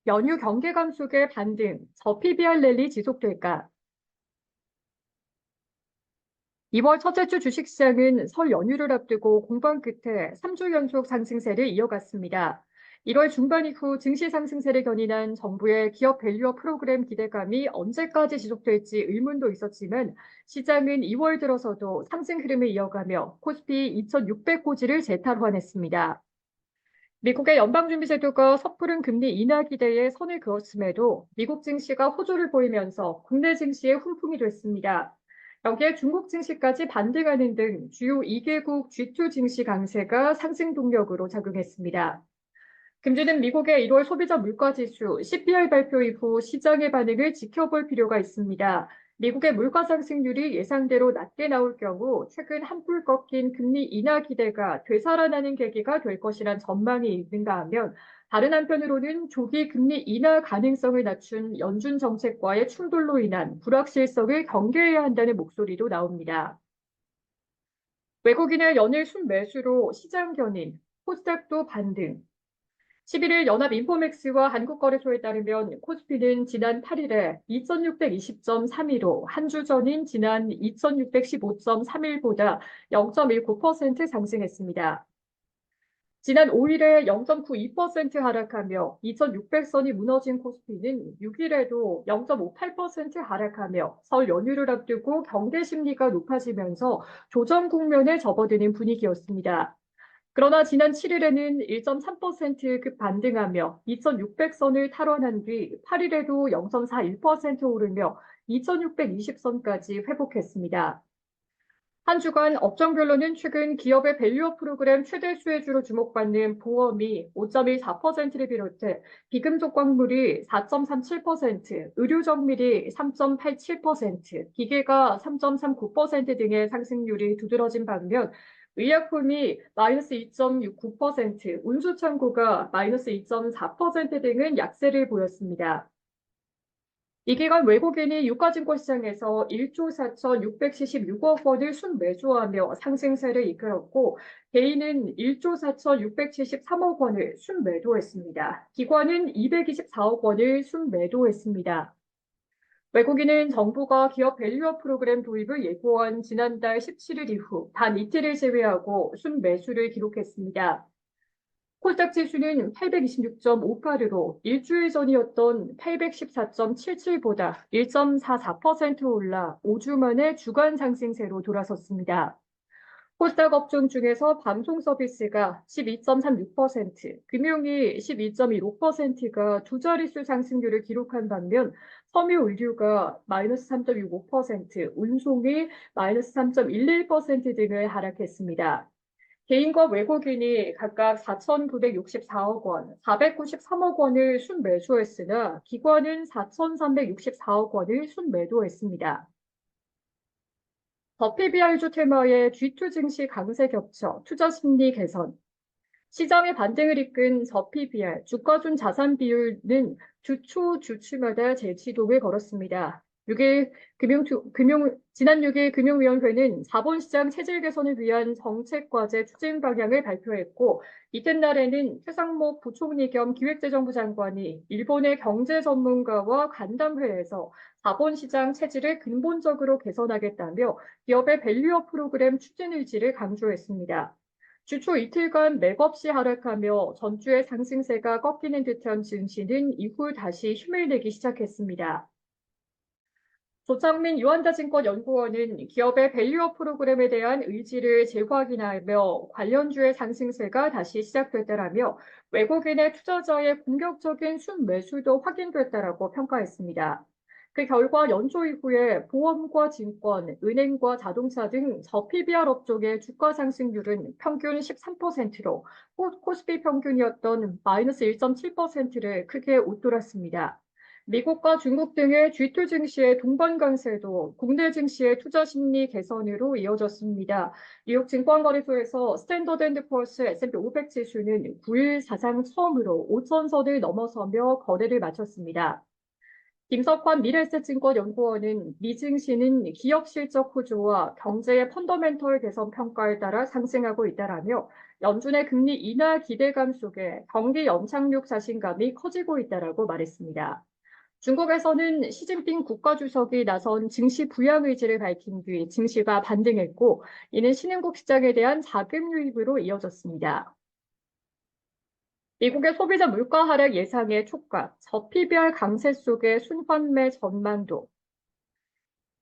연휴 경계감 속의 반등, 저PBR 랠리 지속될까? 2월 첫째 주 주식시장은 설 연휴를 앞두고 공방 끝에 3주 연속 상승세를 이어갔습니다. 1월 중반 이후 증시 상승세를 견인한 정부의 기업 밸류업 프로그램 기대감이 언제까지 지속될지 의문도 있었지만 시장은 2월 들어서도 상승 흐름을 이어가며 코스피 2,600고지를 재탈환했습니다. 미국의 연방준비제도가 섣부른 금리 인하 기대에 선을 그었음에도 미국 증시가 호조를 보이면서 국내 증시에 훈풍이 됐습니다. 여기에 중국 증시까지 반등하는 등 주요 2개국 G2 증시 강세가 상승 동력으로 작용했습니다. 금주는 미국의 1월 소비자 물가지수 CPI 발표 이후 시장의 반응을 지켜볼 필요가 있습니다. 미국의 물가 상승률이 예상대로 낮게 나올 경우 최근 한풀 꺾인 금리 인하 기대가 되살아나는 계기가 될 것이란 전망이 있는가 하면 다른 한편으로는 조기 금리 인하 가능성을 낮춘 연준 정책과의 충돌로 인한 불확실성을 경계해야 한다는 목소리도 나옵니다. 외국인의 연일 순매수로 시장 견인, 코스닥도 반등, 11일 연합인포맥스와 한국거래소에 따르면 코스피는 지난 8일에 2620.31로 한 주 전인 지난 2615.31보다 0.19% 상승했습니다. 지난 5일에 0.92% 하락하며 2600선이 무너진 코스피는 6일에도 0.58% 하락하며 설 연휴를 앞두고 경제 심리가 높아지면서 조정 국면에 접어드는 분위기였습니다. 그러나 지난 7일에는 1.3%급 반등하며 2,600선을 탈환한 뒤 8일에도 0.41% 오르며 2,620선까지 회복했습니다. 한 주간 업종별로는 최근 기업의 밸류업 프로그램 최대 수혜주로 주목받는 보험이 5.14%를 비롯해 비금속 광물이 4.37%, 의료정밀이 3.87%, 기계가 3.39% 등의 상승률이 두드러진 반면 의약품이 마이너스 2.69%, 운수창고가 마이너스 2.4% 등은 약세를 보였습니다. 이 기간 외국인이 유가증권 시장에서 1조 4,676억 원을 순매수하며 상승세를 이끌었고 개인은 1조 4,673억 원을 순매도했습니다. 기관은 224억 원을 순매도했습니다. 외국인은 정부가 기업 밸류업 프로그램 도입을 예고한 지난달 17일 이후 단 이틀을 제외하고 순매수를 기록했습니다. 코스닥 지수는 826.58으로 일주일 전이었던 814.77보다 1.44% 올라 5주 만에 주간 상승세로 돌아섰습니다. 코스닥 업종 중에서 방송 서비스가 12.36%, 금융이 12.15%가 두 자릿수 상승률을 기록한 반면 섬유 의류가 마이너스 3.65%, 운송이 마이너스 3.11% 등을 하락했습니다. 개인과 외국인이 각각 4,964억 원, 493억 원을 순매수했으나 기관은 4,364억 원을 순매도했습니다. 더 PBR주 테마의 G2 증시 강세 겹쳐 투자 심리 개선. 시장의 반등을 이끈 저 PBR, 주가준 자산 비율은 주초마다 재지동을 걸었습니다. 지난 6일 금융위원회는 자본시장 체질 개선을 위한 정책과제 추진 방향을 발표했고, 이튿날에는 최상목 부총리 겸 기획재정부 장관이 일본의 경제 전문가와 간담회에서 자본시장 체질을 근본적으로 개선하겠다며 기업의 밸류업 프로그램 추진 의지를 강조했습니다. 주초 이틀간 맥없이 하락하며 전주의 상승세가 꺾이는 듯한 증시는 이후 다시 힘을 내기 시작했습니다. 조창민 유한다증권 연구원은 기업의 밸류업 프로그램에 대한 의지를 재확인하며 관련주의 상승세가 다시 시작됐다라며 외국인의 투자자의 공격적인 순매수도 확인됐다라고 평가했습니다. 그 결과 연초 이후에 보험과 증권, 은행과 자동차 등 저PBR 업종의 주가 상승률은 평균 13%로 코스피 평균이었던 마이너스 1.7%를 크게 웃돌았습니다. 미국과 중국 등의 G2 증시의 동반 강세도 국내 증시의 투자 심리 개선으로 이어졌습니다. 뉴욕 증권거래소에서 스탠더드&포어스 S&P 500 지수는 9일 사상 처음으로 5,000선을 넘어서며 거래를 마쳤습니다. 김석환 미래에셋증권연구원은 미증시는 기업 실적 호조와 경제의 펀더멘털 개선 평가에 따라 상승하고 있다라며 연준의 금리 인하 기대감 속에 경기 연착륙 자신감이 커지고 있다라고 말했습니다. 중국에서는 시진핑 국가주석이 나선 증시 부양 의지를 밝힌 뒤 증시가 반등했고, 이는 신흥국 시장에 대한 자금 유입으로 이어졌습니다. 미국의 소비자 물가 하락 예상의 촉각, 저PBR 강세 속의 순환매 전망도.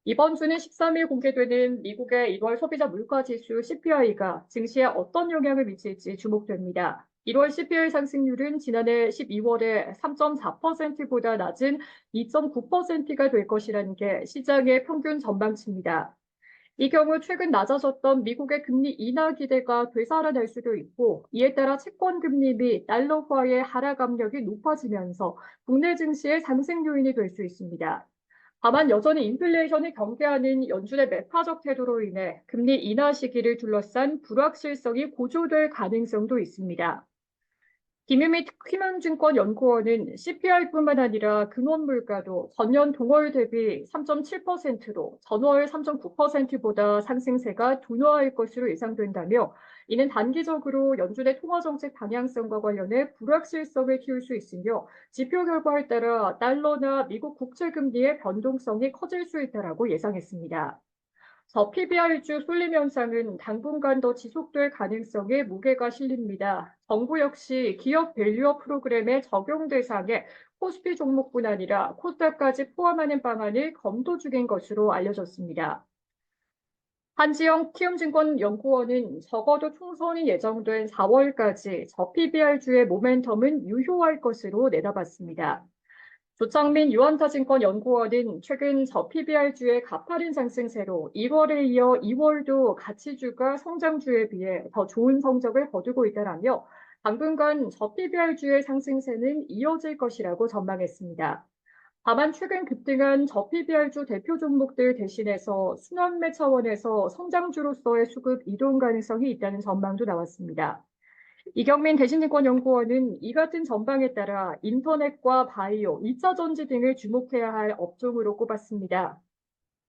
이번 주는 13일 공개되는 미국의 1월 소비자 물가 지수 CPI가 증시에 어떤 영향을 미칠지 주목됩니다. 1월 CPI 상승률은 지난해 12월에 3.4%보다 낮은 2.9%가 될 것이라는 게 시장의 평균 전망치입니다. 이 경우 최근 낮아졌던 미국의 금리 인하 기대가 되살아날 수도 있고, 이에 따라 채권 금리 및 달러화의 하락 압력이 높아지면서 국내 증시의 상승 요인이 될 수 있습니다. 다만 여전히 인플레이션을 경계하는 연준의 매파적 태도로 인해 금리 인하 시기를 둘러싼 불확실성이 고조될 가능성도 있습니다. 김유미 퀴먼증권연구원은 CPI뿐만 아니라 근원 물가도 전년 동월 대비 3.7%로 전월 3.9%보다 상승세가 둔화할 것으로 예상된다며, 이는 단기적으로 연준의 통화정책 방향성과 관련해 불확실성을 키울 수 있으며 지표 결과에 따라 달러나 미국 국채금리의 변동성이 커질 수 있다라고 예상했습니다. PBR주 쏠림 현상은 당분간 더 지속될 가능성에 무게가 실립니다. 정부 역시 기업 밸류업 프로그램의 적용 대상에 코스피 종목뿐 아니라 코스닥까지 포함하는 방안을 검토 중인 것으로 알려졌습니다. 한지영 키움증권연구원은 적어도 총선이 예정된 4월까지 PBR주의 모멘텀은 유효할 것으로 내다봤습니다. 조창민 유한타증권연구원은 최근 PBR주의 가파른 상승세로 1월에 이어 2월도 가치주가 성장주에 비해 더 좋은 성적을 거두고 있다라며 당분간 PBR주의 상승세는 이어질 것이라고 전망했습니다. 다만 최근 급등한 PBR주 대표 종목들 대신해서 순환매 차원에서 성장주로서의 수급 이동 가능성이 있다는 전망도 나왔습니다. 이경민 대신증권연구원은 이 같은 전망에 따라 인터넷과 바이오, 2차 전지 등을 주목해야 할 업종으로 꼽았습니다.